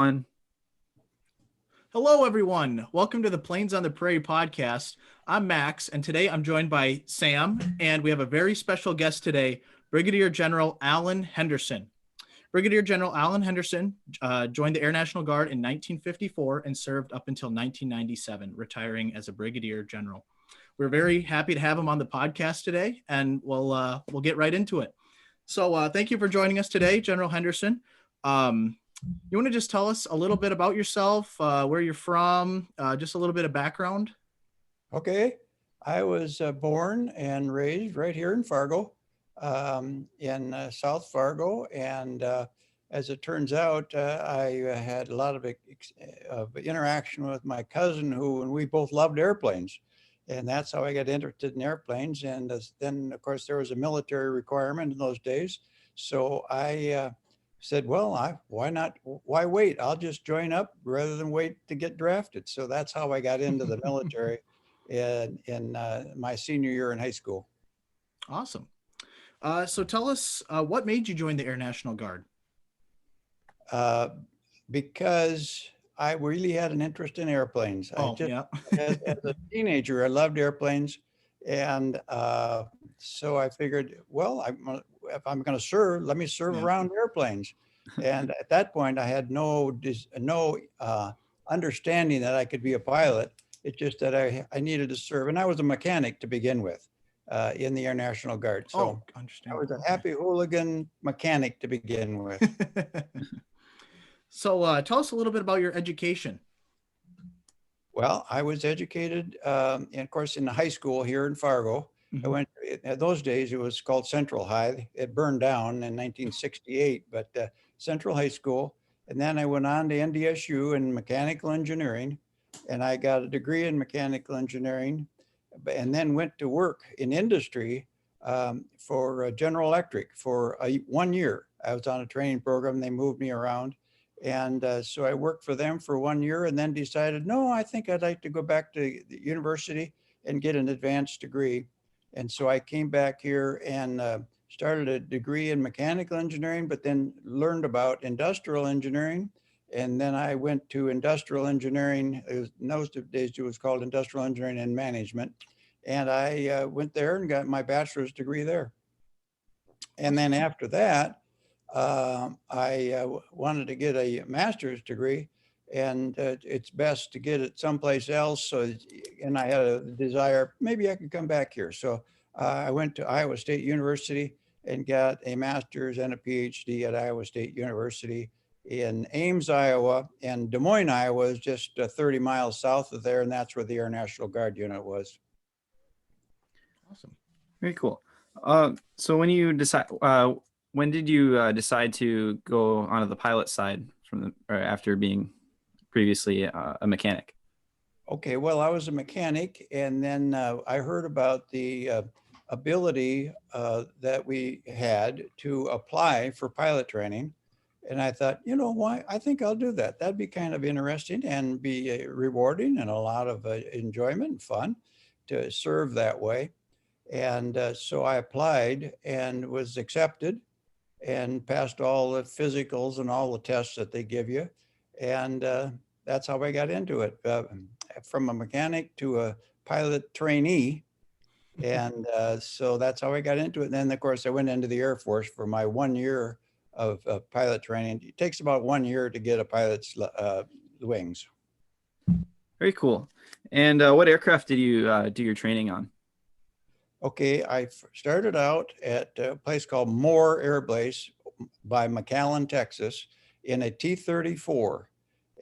One. Hello, everyone. Welcome to the Plains on the Prairie podcast. I'm Max, and today I'm joined by Sam, and we have a very special guest today, Brigadier General Al Henderson. Brigadier General Al Henderson joined the Air National Guard in 1954 and served up until 1997, retiring as a Brigadier General. We're very happy to have him on the podcast today, and we'll get right into it. So thank you for joining us today, General Henderson. You want to just tell us a little bit about yourself, where you're from, just a little bit of background? Okay. I was born and raised right here in Fargo, in South Fargo. And as it turns out, I had a lot of interaction with my cousin and we both loved airplanes. And that's how I got interested in airplanes. And then, of course, there was a military requirement in those days. So I said, well, why wait? I'll just join up rather than wait to get drafted. So that's how I got into the military in my senior year in high school. Awesome. So tell us, what made you join the Air National Guard? Because I really had an interest in airplanes. Yeah. as a teenager, I loved airplanes. And so I figured, well, if I'm going to serve, let me serve around airplanes. And at that point, I had no understanding that I could be a pilot. It's just that I needed to serve. And I was a mechanic to begin with in the Air National Guard. So I was a happy hooligan mechanic to begin with. So tell us a little bit about your education. Well, I was educated, and of course, in the high school here in Fargo. I went, in those days, it was called Central High. It burned down in 1968, but Central High School. And then I went on to NDSU in mechanical engineering, and I got a degree in mechanical engineering, and then went to work in industry for General Electric for 1 year. I was on a training program. They moved me around. And so I worked for them for 1 year and then decided, no, I think I'd like to go back to the university and get an advanced degree. And so I came back here and started a degree in mechanical engineering, but then learned about industrial engineering. And then I went to industrial engineering. In those days, it was called industrial engineering and management. And I went there and got my bachelor's degree there. And then after that, I wanted to get a master's degree, and it's best to get it someplace else. So, and I had a desire, maybe I could come back here. So I went to Iowa State University and got a master's and a PhD at Iowa State University in Ames, Iowa, and Des Moines, Iowa is just 30 miles south of there. And that's where the Air National Guard unit was. Awesome. Very cool. So when did you decide to go onto the pilot side after being previously a mechanic? Okay, well, I was a mechanic, and then I heard about the ability that we had to apply for pilot training. And I thought, you know, why? I think I'll do that. That'd be kind of interesting and be rewarding and a lot of enjoyment and fun to serve that way. And so I applied and was accepted and passed all the physicals and all the tests that they give you. And that's how I got into it, from a mechanic to a pilot trainee. And so that's how I got into it. And then, of course, I went into the Air Force for my 1 year of pilot training. It takes about 1 year to get a pilot's wings. Very cool. And what aircraft did you do your training on? Okay, I started out at a place called Moore Air Base by McAllen, Texas, in a T-34.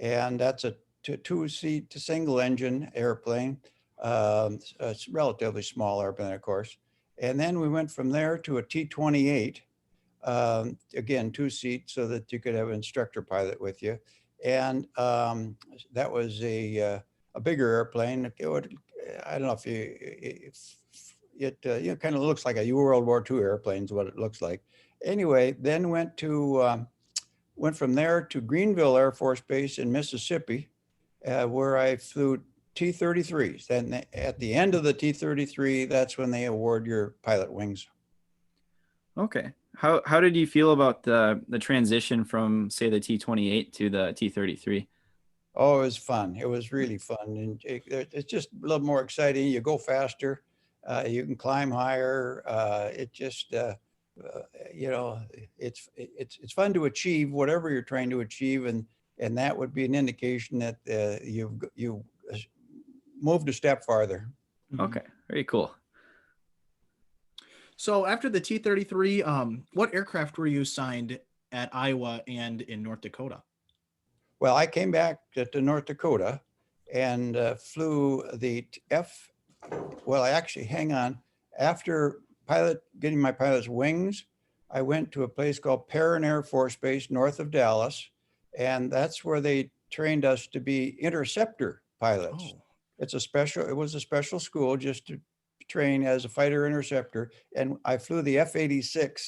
And that's a two-seat single-engine airplane. It's a relatively small airplane, of course. And then we went from there to a T-28, again, two-seat, so that you could have an instructor pilot with you. And that was a bigger airplane. I don't know if it kind of looks like a World War II airplane is what it looks like. Anyway, then went from there to Greenville Air Force Base in Mississippi, where I flew T-33s. Then at the end of the T-33, that's when they award your pilot wings. Okay. How did you feel about the transition from, say, the T-28 to the T-33? Oh, it was fun. It was really fun, and it's just a little more exciting. You go faster, you can climb higher. It just, you know, it's fun to achieve whatever you're trying to achieve, and that would be an indication that you moved a step farther. Okay, very cool. So after the T-33, what aircraft were you assigned at Iowa and in North Dakota? Well, I came back to North Dakota and flew the well, I actually, hang on. After getting my pilot's wings, I went to a place called Prairie Air Force Base north of Dallas. And that's where they trained us to be interceptor pilots. Oh, It was a special school just to train as a fighter interceptor. And I flew the F-86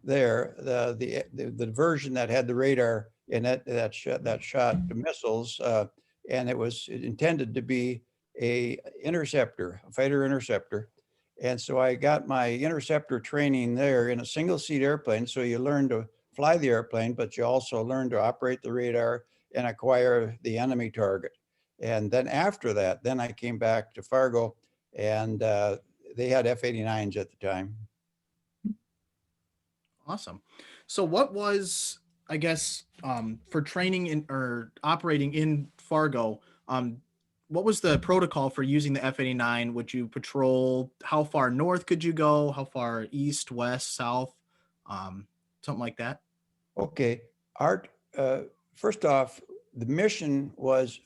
there, the version that had the radar in it that shot the missiles, and it was intended to be a fighter interceptor. And so I got my interceptor training there in a single seat airplane. So you learn to fly the airplane, but you also learn to operate the radar and acquire the enemy target. And then after that, then I came back to Fargo, and they had F-89s at the time. awesome. So what was, I guess, for training in or operating in Fargo, what was the protocol for using the F-89? Would you patrol? How far north could you go? How far east, west, south? Something like that? Okay, Art, first off, the mission was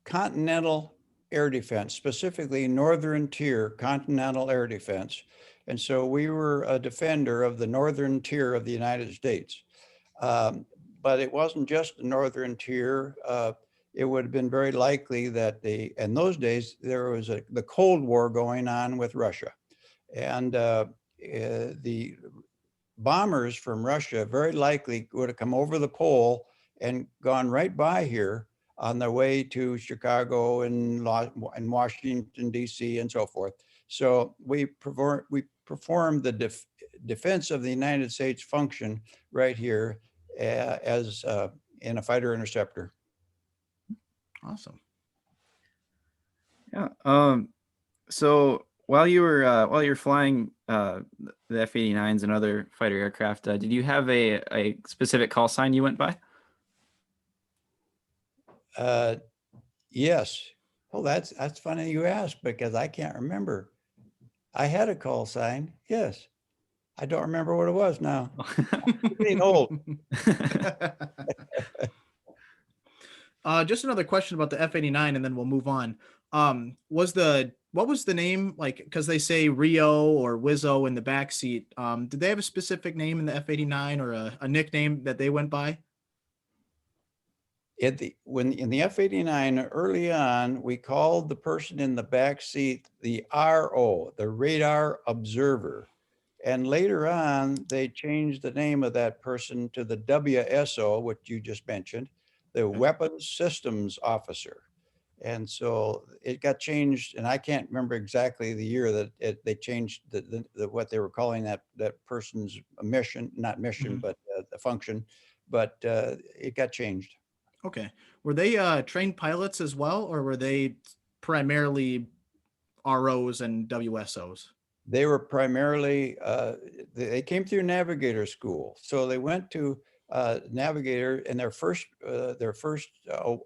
continental air defense, specifically Northern Tier continental air defense. And so we were a defender of the Northern Tier of the United States. But it wasn't just the Northern Tier. It would have been very likely that in those days, there was the Cold War going on with Russia. And the bombers from Russia very likely would have come over the pole and gone right by here on their way to Chicago and Washington, D.C. and so forth. So we performed the defense of the United States function right here as in a fighter interceptor. Awesome. Yeah. So while you were flying the F-89s and other fighter aircraft, did you have a specific call sign you went by? Yes. Oh, that's funny you asked, because I can't remember. I had a call sign. Yes. I don't remember what it was now. I'm getting old. Just another question about the F-89, and then we'll move on. What was the name, like, because they say Rio or Wizzo in the back seat? Did they have a specific name in the F-89 or a nickname that they went by? When in the F-89 early on, we called the person in the back seat the RO, the radar observer. And later on, they changed the name of that person to the WSO, which you just mentioned, the Weapons Systems Officer. And so it got changed, and I can't remember exactly the year that they changed what they were calling that person's mission, not mission, but the function. But it got changed. Okay. Were they trained pilots as well, or were they primarily ROs and WSOs? They were primarily, they came through navigator school. So they went to navigator, and their first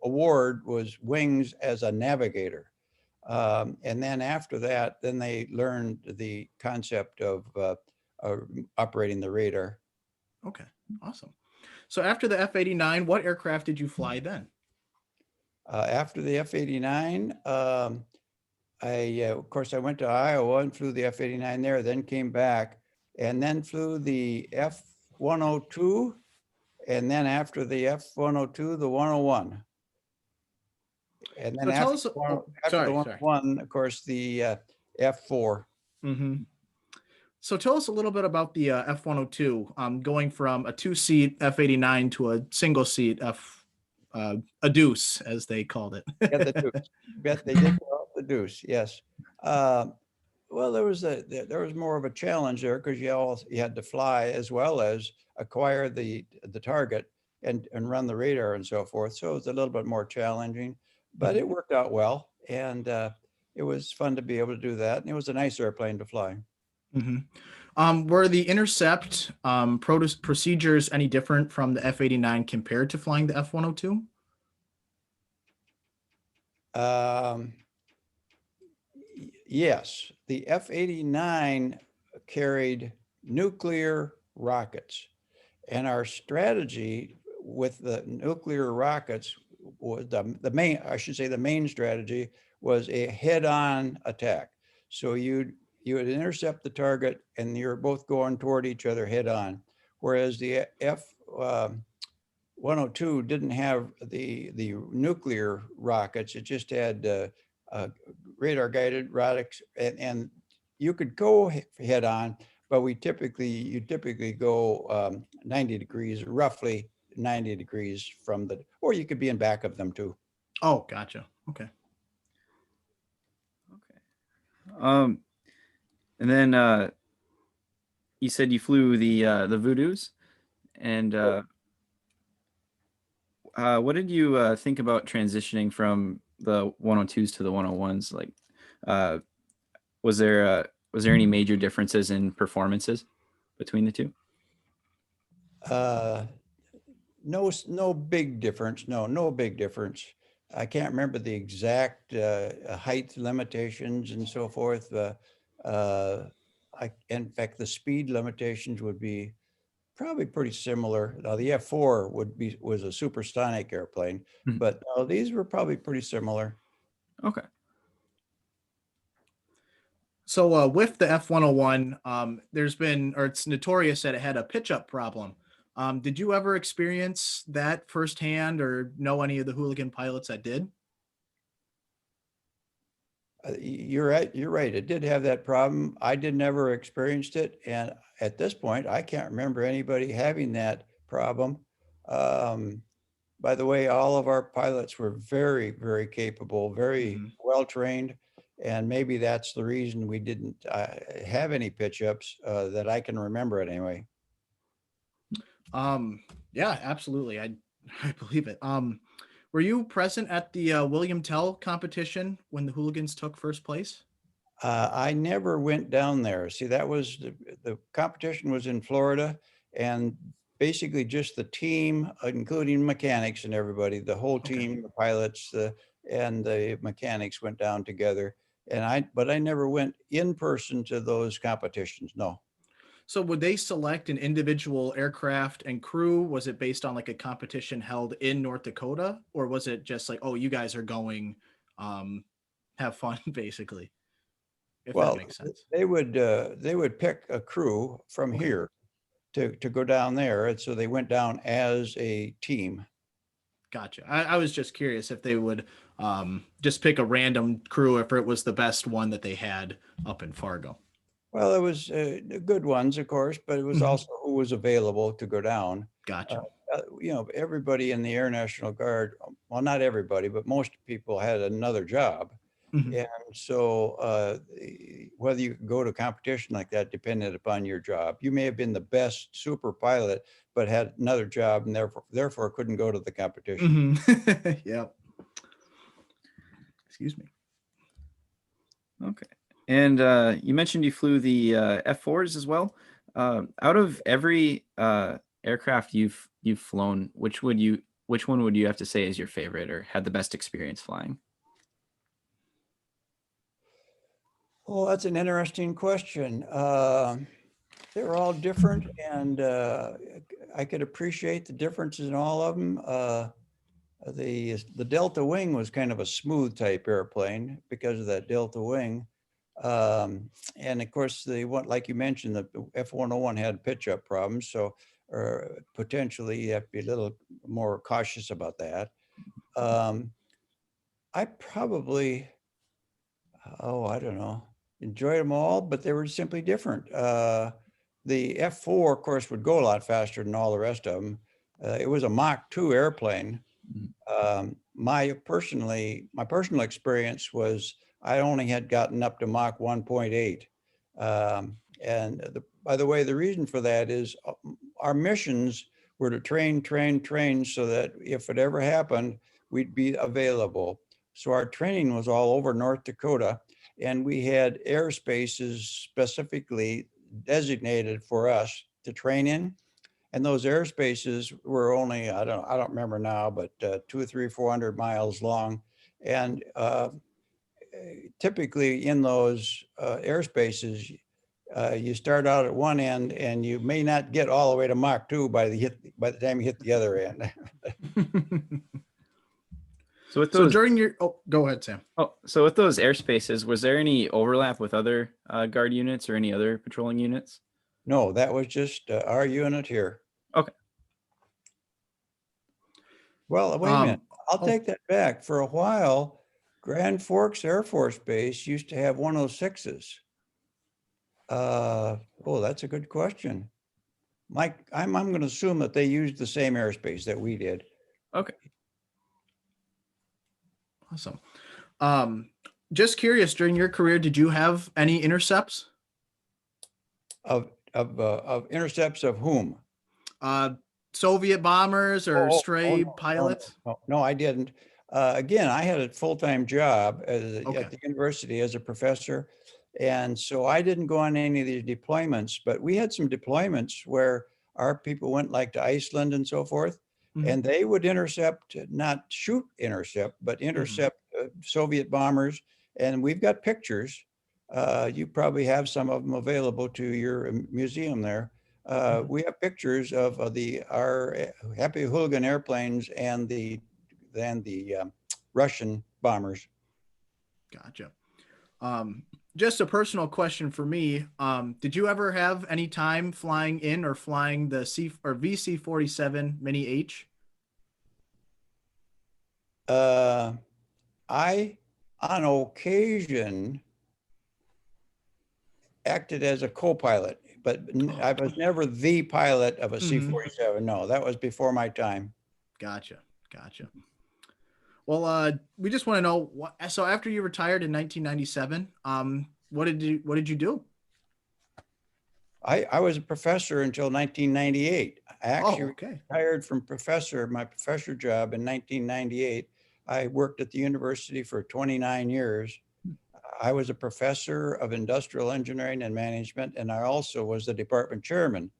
award was wings as a navigator. And then after that, then they learned the concept of operating the radar. Okay, awesome. So after the F-89, what aircraft did you fly then? After the F-89, of course, I went to Iowa and flew the F-89 there, then came back and then flew the F-102. And then after the F-102, the 101. And then So after the 101, of course, the F-4. Mm-hmm. So tell us a little bit about the F-102, going from a two-seat F-89 to a single-seat a deuce, as they called it. Yeah, the deuce. They did call it the deuce, yes. Well, there was more of a challenge there because you had to fly as well as acquire the target and run the radar and so forth. So it was a little bit more challenging, but it worked out well, and it was fun to be able to do that. And it was a nice airplane to fly. Were the intercept procedures any different from the F-89 compared to flying the F-102? Yes, the F-89 carried nuclear rockets, and our strategy with the nuclear rockets was the main, I should say the main strategy was a head-on attack. So you would intercept the target and you're both going toward each other head-on, whereas the F-102 didn't have the nuclear rockets. It just had radar guided rockets, and you could go head on, but you typically go 90 degrees, roughly 90 degrees from or you could be in back of them too. Oh, gotcha. Okay. And then you said you flew the Voodoos, and what did you think about transitioning from the 102s to the 101s? Like, uh, was there any major differences in performances between the two? No big difference. No big difference. I can't remember the exact height limitations and so forth. In fact, the speed limitations would be probably pretty similar. Now the F4 was a supersonic airplane, Mhm. but these were probably pretty similar. Okay. So with the F-101, there's been, or it's notorious that it had a pitch up problem. Did you ever experience that firsthand or know any of the hooligan pilots that did? You're right. You're right. It did have that problem. I did never experienced it, and at this point, I can't remember anybody having that problem. Um, by the way, all of our pilots were very, very capable, very well trained, and maybe that's the reason we didn't have any pitch ups that I can remember it anyway. Yeah, absolutely. I believe it. Were you present at the William Tell competition when the hooligans took first place? I never went down there. See, that was the competition was in Florida, and basically just the team, including mechanics and everybody, the whole Okay. team, the pilots, and the mechanics went down together. But I never went in person to those competitions. No. So would they select an individual aircraft and crew? Was it based on like a competition held in North Dakota, or was it just like, oh, you guys are going, have fun, basically? If that Well, makes sense. they would pick a crew from Okay. here to go down there, and so they went down as a team. Gotcha. I was just curious if they would just pick a random crew if it was the best one that they had up in Fargo. Well, it was good ones, of course, but it was Mhm. also who was available to go down. Gotcha. Everybody in the Air National Guard, well, not everybody, but most people had another job. Mhm. And so whether you could go to competition like that depended upon your job. You may have been the best super pilot, but had another job and therefore couldn't go to the competition. Mhm. Yep. Excuse me. Okay. And you mentioned you flew the F4s as well. Out of every aircraft you've flown, which one would you have to say is your favorite or had the best experience flying? Well, that's an interesting question. They're all different, and I could appreciate the differences in all of them. The Delta Wing was kind of a smooth type airplane because of that Delta Wing. And of course, the one, like you mentioned, the F-101 had pitch up problems. So potentially you have to be a little more cautious about that. I probably, I don't know, enjoyed them all, but they were simply different. The F4, of course, would go a lot faster than all the rest of them. It was a Mach 2 airplane. Mhm. My personal experience was I only had gotten up to Mach 1.8. By the way, the reason for that is our missions were to train so that if it ever happened, we'd be available. So our training was all over North Dakota, and we had airspaces specifically designated for us to train in. And those airspaces were only, I don't remember now, but 200 or 300 or 400 miles long. And typically in those airspaces, you start out at one end and you may not get all the way to Mach 2 by the time you hit the other end. So with So those, during your, go ahead, Sam. so with those airspaces, was there any overlap with other guard units or any other patrolling units? No, that was just our unit here. Okay. Well, wait a minute. I'll oh. take that back. For a while, Grand Forks Air Force Base used to have 106s. That's a good question. Mike, I'm going to assume that they used the same airspace that we did. Okay. Awesome. Just curious, during your career, did you have any intercepts? Of intercepts of whom? Soviet bombers or stray pilots? No, I didn't. Again, I had a full-time job at the university as a professor. And so I didn't go on any of these deployments, but we had some deployments where our people went like to Iceland and so forth, and they would intercept, not shoot intercept, but intercept Soviet bombers. And we've got pictures. You probably have some of them available to your museum there. We have pictures of our Happy Hooligan airplanes and the Russian bombers. Gotcha. Just a personal question for me. Did you ever have any time flying in or flying the VC-47 Mini H? I, on occasion, acted as a co-pilot, but I was never the pilot of a C-47. No, that was before my time. Gotcha. Well, we just want to know so after you retired in 1997, what did you do? I was a professor until 1998. I actually retired from my professor job in 1998. I worked at the university for 29 years. I was a professor of industrial engineering and management, and I also was the department chairman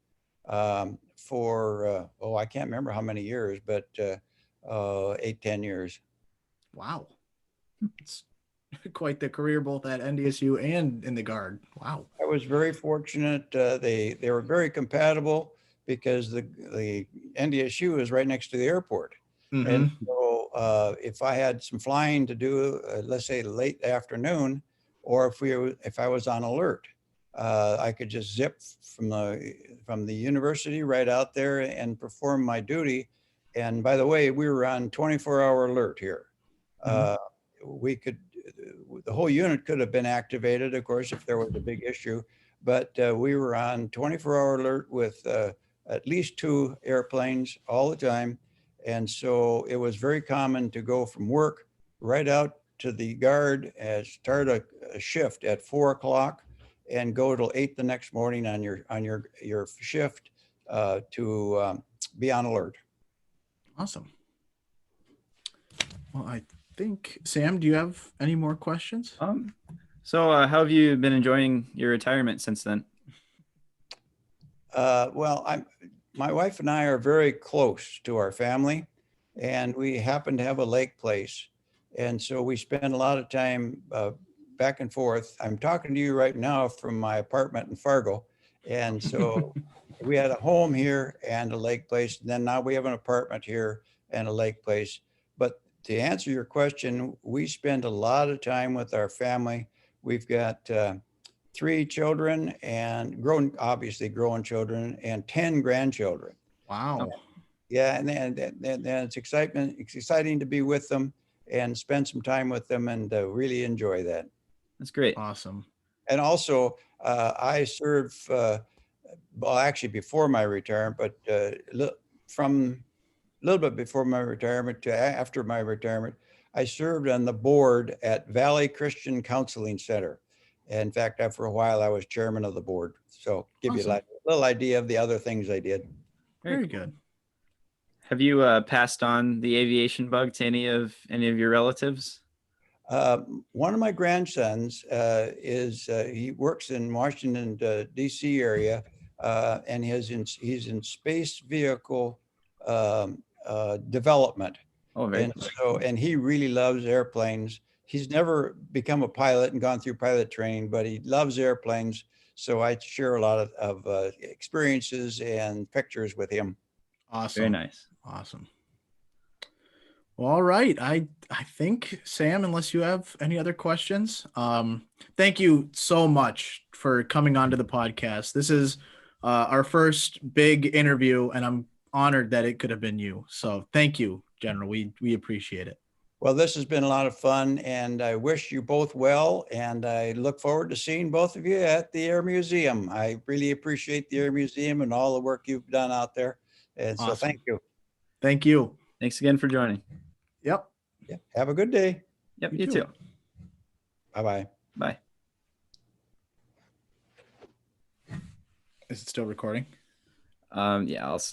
for, I can't remember how many years, but 8-10 years. Wow. It's quite the career both at NDSU and in the Guard. Wow. I was very fortunate. They were very compatible because the NDSU is right next to the airport. And so if I had some flying to do, let's say late afternoon, or if I was on alert, I could just zip from the university right out there and perform my duty. And by the way, we were on 24-hour alert here. The whole unit could have been activated, of course, if there was a big issue, but we were on 24-hour alert with at least 2 airplanes all the time. And so it was very common to go from work right out to the Guard and start a shift at 4 o'clock and go till 8 the next morning on your shift to be on alert. Awesome. Well, I think, Sam, do you have any more questions? So how have you been enjoying your retirement since then? My wife and I are very close to our family, and we happen to have a lake place. And so we spend a lot of time back and forth. I'm talking to you right now from my apartment in Fargo. And so we had a home here and a lake place. And then now we have an apartment here and a lake place. But to answer your question, we spend a lot of time with our family. We've got 3 children and grown children and 10 grandchildren. Wow. Yeah, and it's exciting to be with them and spend some time with them and really enjoy that. That's great. Awesome. And also, I served, actually before my retirement, but from little bit before my retirement to after my retirement, I served on the board at Valley Christian Counseling Center. In fact, for a while, I was chairman of the board. So give you Awesome. a little idea of the other things I did. Very cool. good. Have you passed on the aviation bug to any of your relatives? One of my grandsons he works in Washington D.C. area, and he's in space vehicle development, Oh, very and cool. and he really loves airplanes. He's never become a pilot and gone through pilot training, but he loves airplanes. So I share a lot of experiences and pictures with him. Awesome. Very nice. Awesome. Well, all right. I think, Sam, unless you have any other questions, thank you so much for coming onto the podcast. This is our first big interview, and I'm honored that it could have been you. So thank you, General. We appreciate it. Well, this has been a lot of fun, and I wish you both well, and I look forward to seeing both of you at the Air Museum. I really appreciate the Air Museum and all the work you've done out there. And so Awesome. thank you. Thank you. Thanks again for joining. Yep. Yeah. Have a good day. Yep, You you too. too. Bye-bye. Bye. Is it still recording? Yeah, I'll stop.